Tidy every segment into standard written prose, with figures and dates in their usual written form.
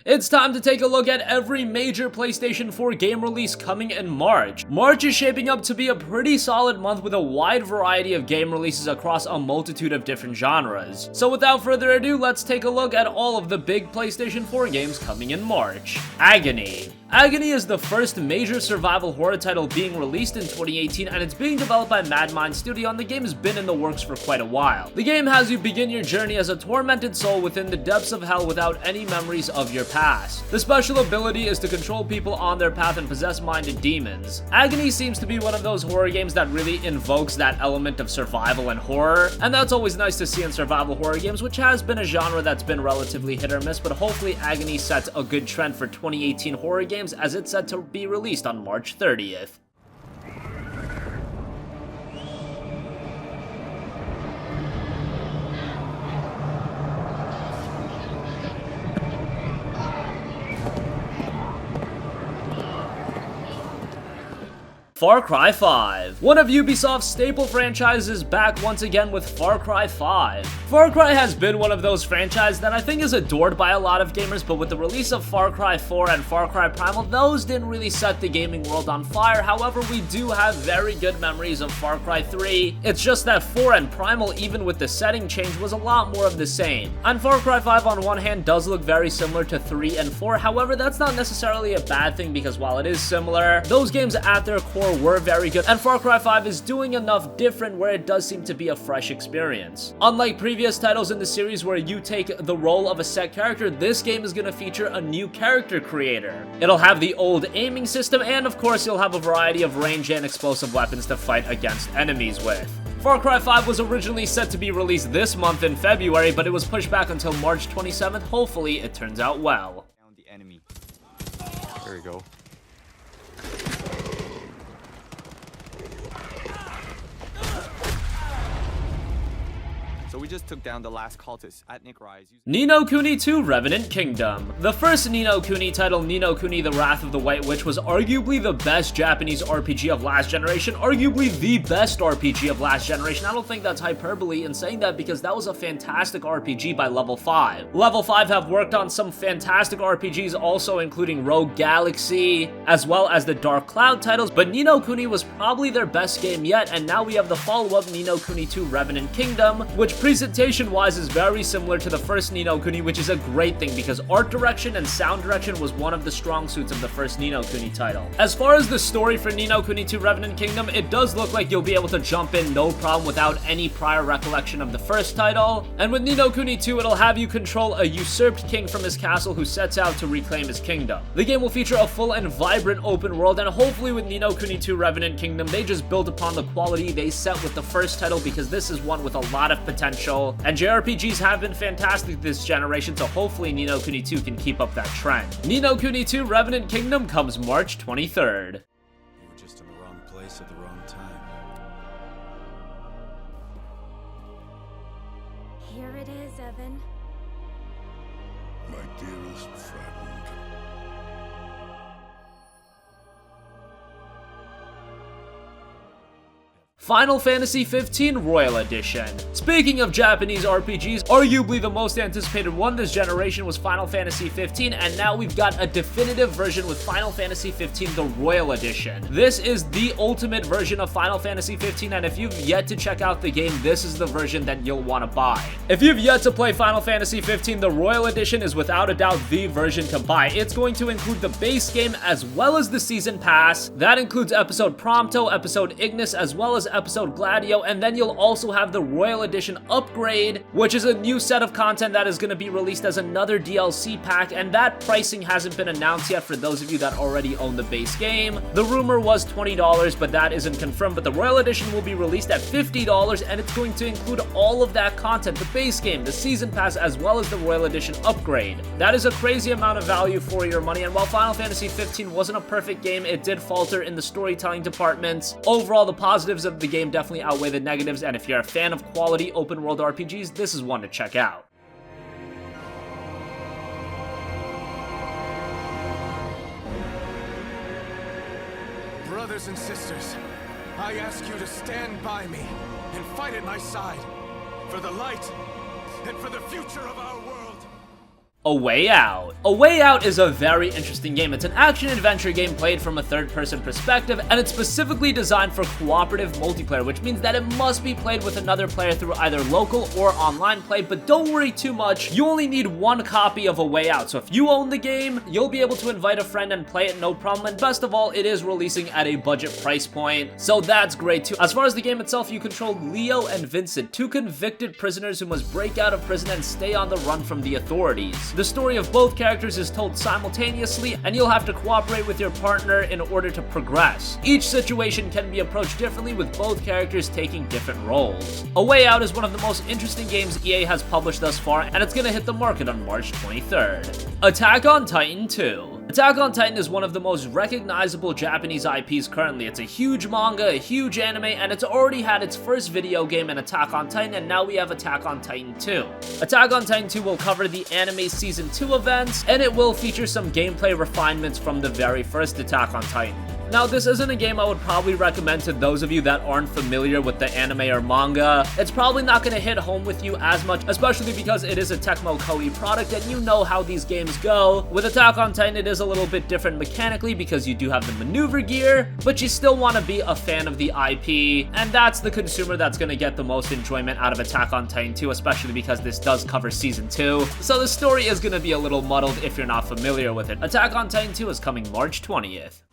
It's time to take a look at every major PlayStation 4 game release coming in March. March is shaping up to be a pretty solid month with a wide variety of game releases across a multitude of different genres. So without further ado, let's take a look at all of the big PlayStation 4 games coming in March. Agony. Agony is the first major survival horror title being released in 2018, and it's being developed by Madmind Studio, and the game has been in the works for quite a while. The game has you begin your journey as a tormented soul within the depths of hell without any memories of your past. The special ability is to control people on their path and possess minded demons. Agony seems to be one of those horror games that really invokes that element of survival and horror, and that's always nice to see in survival horror games, which has been a genre that's been relatively hit or miss, but hopefully Agony sets a good trend for 2018 horror games, as it's set to be released on March 30th. Far Cry 5. One of Ubisoft's staple franchises is back once again with Far Cry 5. Far Cry has been one of those franchises that I think is adored by a lot of gamers, but with the release of Far Cry 4 and Far Cry Primal, those didn't really set the gaming world on fire. However, we do have very good memories of Far Cry 3. It's just that 4 and Primal, even with the setting change, was a lot more of the same. And Far Cry 5 on one hand does look very similar to 3 and 4, however, that's not necessarily a bad thing because while it is similar, those games at their core were very good, and Far Cry 5 is doing enough different where it does seem to be a fresh experience. Unlike previous titles in the series where you take the role of a set character, this game is going to feature a new character creator. It'll have the old aiming system, and of course you'll have a variety of range and explosive weapons to fight against enemies with. Far Cry 5 was originally set to be released this month in February, but it was pushed back until March 27th. Hopefully it turns out well. The enemy. There we go. So we just took down the last cultist at Nick Rise. Ni no Kuni 2 Revenant Kingdom. The first Ni no Kuni title, Ni no Kuni The Wrath of the White Witch, was arguably the best Japanese RPG of last generation, arguably the best RPG of last generation. I don't think that's hyperbole in saying that because that was a fantastic RPG by Level 5. Level 5 have worked on some fantastic RPGs also, including Rogue Galaxy, as well as the Dark Cloud titles, but Ni no Kuni was probably their best game yet, and now we have the follow-up Ni no Kuni 2 Revenant Kingdom, which presentation-wise is very similar to the first Ni no Kuni, which is a great thing because art direction and sound direction was one of the strong suits of the first Ni no Kuni title. As far as the story for Ni no Kuni 2 Revenant Kingdom, it does look like you'll be able to jump in no problem without any prior recollection of the first title, and with Ni no Kuni 2 it'll have you control a usurped king from his castle who sets out to reclaim his kingdom. The game will feature a full and vibrant open world, and hopefully with Ni no Kuni 2 Revenant Kingdom they just build upon the quality they set with the first title because this is one with a lot of potential. And JRPGs have been fantastic this generation, so hopefully Ni no Kuni 2 can keep up that trend. Ni no Kuni 2 Revenant Kingdom comes March 23rd. You were just in the wrong place at the wrong time. Here it is, Evan. My dearest friend. Final Fantasy 15 Royal Edition. Speaking of Japanese RPGs, arguably the most anticipated one this generation was Final Fantasy 15, and now we've got a definitive version with Final Fantasy 15 the Royal Edition. This is the ultimate version of Final Fantasy 15, and if you've yet to check out the game, this is the version that you'll want to buy. If you've yet to play Final Fantasy 15, the Royal Edition is without a doubt the version to buy. It's going to include the base game as well as the Season Pass. That includes Episode Prompto, Episode Ignis, as well as Episode Gladio, and then you'll also have the Royal Edition Upgrade, which is a new set of content that is going to be released as another DLC pack, and that pricing hasn't been announced yet for those of you that already own the base game. The rumor was $20, but that isn't confirmed, but the Royal Edition will be released at $50, and it's going to include all of that content, the base game, the Season Pass, as well as the Royal Edition Upgrade. That is a crazy amount of value for your money, and while Final Fantasy 15 wasn't a perfect game, it did falter in the storytelling departments. Overall, the positives of the game definitely outweigh the negatives, and if you're a fan of quality open world RPGs, this is one to check out. Brothers and sisters, I ask you to stand by me and fight at my side for the light and for the future of our world. A Way Out. A Way Out is a very interesting game. It's an action-adventure game played from a third-person perspective, and it's specifically designed for cooperative multiplayer, which means that it must be played with another player through either local or online play, but don't worry too much, you only need one copy of A Way Out, so if you own the game, you'll be able to invite a friend and play it no problem, and best of all, it is releasing at a budget price point, so that's great too. As far as the game itself, you control Leo and Vincent, two convicted prisoners who must break out of prison and stay on the run from the authorities. The story of both characters is told simultaneously, and you'll have to cooperate with your partner in order to progress. Each situation can be approached differently, with both characters taking different roles. A Way Out is one of the most interesting games EA has published thus far, and it's gonna hit the market on March 23rd. Attack on Titan 2. Attack on Titan is one of the most recognizable Japanese IPs currently. It's a huge manga, a huge anime, and it's already had its first video game in Attack on Titan, and now we have Attack on Titan 2. Attack on Titan 2 will cover the anime Season 2 events, and it will feature some gameplay refinements from the very first Attack on Titan. Now, this isn't a game I would probably recommend to those of you that aren't familiar with the anime or manga. It's probably not going to hit home with you as much, especially because it is a Tecmo Koei product and you know how these games go. With Attack on Titan, it is a little bit different mechanically because you do have the maneuver gear, but you still want to be a fan of the IP, and that's the consumer that's going to get the most enjoyment out of Attack on Titan 2, especially because this does cover Season 2, so the story is going to be a little muddled if you're not familiar with it. Attack on Titan 2 is coming March 20th.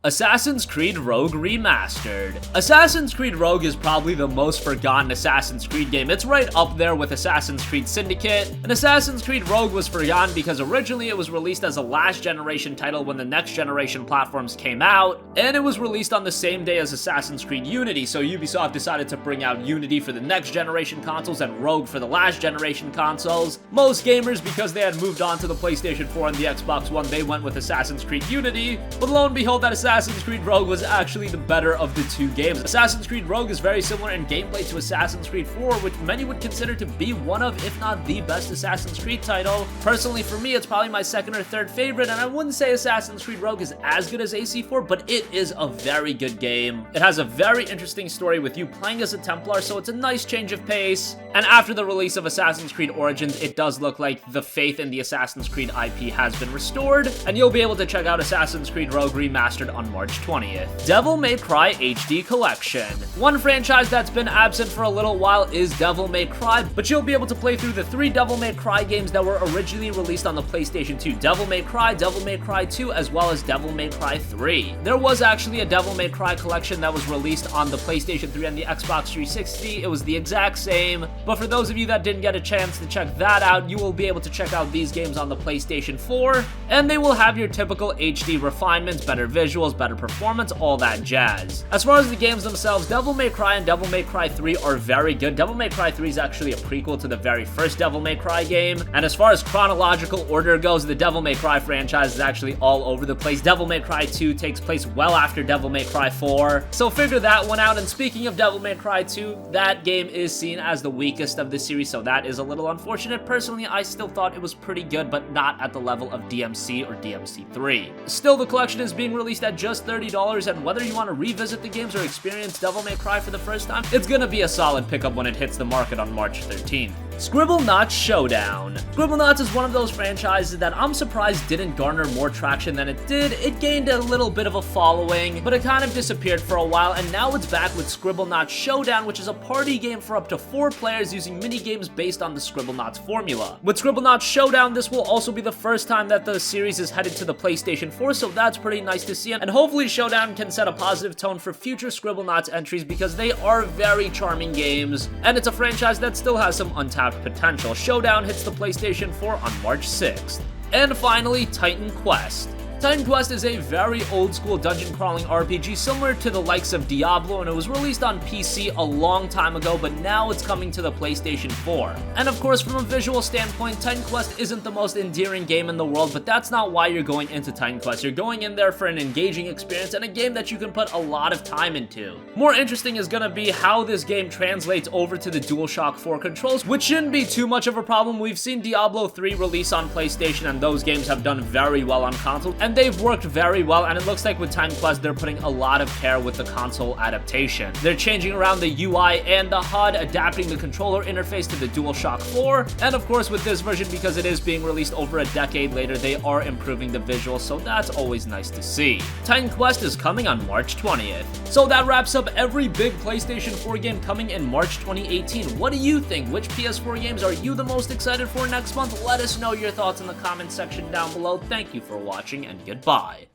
Assassin's Creed Rogue Remastered. Assassin's Creed Rogue is probably the most forgotten Assassin's Creed game. It's right up there with Assassin's Creed Syndicate. And Assassin's Creed Rogue was forgotten because originally it was released as a last generation title when the next generation platforms came out, and it was released on the same day as Assassin's Creed Unity, so Ubisoft decided to bring out Unity for the next generation consoles and Rogue for the last generation consoles. Most gamers, because they had moved on to the PlayStation 4 and the Xbox One, they went with Assassin's Creed Unity, but lo and behold, that Assassin's Creed Rogue was actually the better of the two games. Assassin's Creed Rogue is very similar in gameplay to Assassin's Creed 4, which many would consider to be one of, if not the best Assassin's Creed title. Personally, for me, it's probably my second or third favorite, and I wouldn't say Assassin's Creed Rogue is as good as AC4, but it is a very good game. It has a very interesting story with you playing as a Templar, so it's a nice change of pace. And after the release of Assassin's Creed Origins, it does look like the faith in the Assassin's Creed IP has been restored, and you'll be able to check out Assassin's Creed Rogue Remastered on March 20th. Devil May Cry HD Collection. One franchise that's been absent for a little while is Devil May Cry, but you'll be able to play through the 3 Devil May Cry games that were originally released on the PlayStation 2. Devil May Cry 2, as well as Devil May Cry 3. There was actually a Devil May Cry collection that was released on the PlayStation 3 and the Xbox 360. It was the exact same, but for those of you that didn't get a chance to check that out, you will be able to check out these games on the PlayStation 4, and they will have your typical HD refinements, better visuals, better performance, all that jazz. As far as the games themselves, Devil May Cry and Devil May Cry 3 are very good. Devil May Cry 3 is actually a prequel to the very first Devil May Cry game, and as far as chronological order goes, the Devil May Cry franchise is actually all over the place. Devil May Cry 2 takes place well after Devil May Cry 4, so figure that one out. And speaking of Devil May Cry 2, that game is seen as the weakest of the series, so that is a little unfortunate. Personally, I still thought it was pretty good, but not at the level of DMC or DMC 3. Still, the collection is being released at just $30, and whether you want to revisit the games or experience Devil May Cry for the first time, it's gonna be a solid pickup when it hits the market on March 13th. Scribblenauts Showdown. Scribblenauts is one of those franchises that I'm surprised didn't garner more traction than it did. It gained a little bit of a following, but it kind of disappeared for a while, and now it's back with Scribblenauts Showdown, which is a party game for up to 4 players using mini-games based on the Scribblenauts formula. With Scribblenauts Showdown, this will also be the first time that the series is headed to the PlayStation 4, so that's pretty nice to see, and hopefully Showdown can set a positive tone for future Scribblenauts entries because they are very charming games, and it's a franchise that still has some untapped potential. Showdown hits the PlayStation 4 on March 6th. And finally, Titan Quest. Titan Quest is a very old school dungeon crawling RPG similar to the likes of Diablo, and it was released on PC a long time ago, but now it's coming to the PlayStation 4. And of course, from a visual standpoint, Titan Quest isn't the most endearing game in the world, but that's not why you're going into Titan Quest. You're going in there for an engaging experience and a game that you can put a lot of time into. More interesting is gonna be how this game translates over to the DualShock 4 controls, which shouldn't be too much of a problem. We've seen Diablo 3 release on PlayStation, and those games have done very well on console, and they've worked very well, and it looks like with Titan Quest, they're putting a lot of care with the console adaptation. They're changing around the UI and the HUD, adapting the controller interface to the DualShock 4, and of course with this version, because it is being released over a decade later, they are improving the visuals, so that's always nice to see. Titan Quest is coming on March 20th. So that wraps up every big PlayStation 4 game coming in March 2018. What do you think? Which PS4 games are you the most excited for next month? Let us know your thoughts in the comment section down below. Thank you for watching, and goodbye.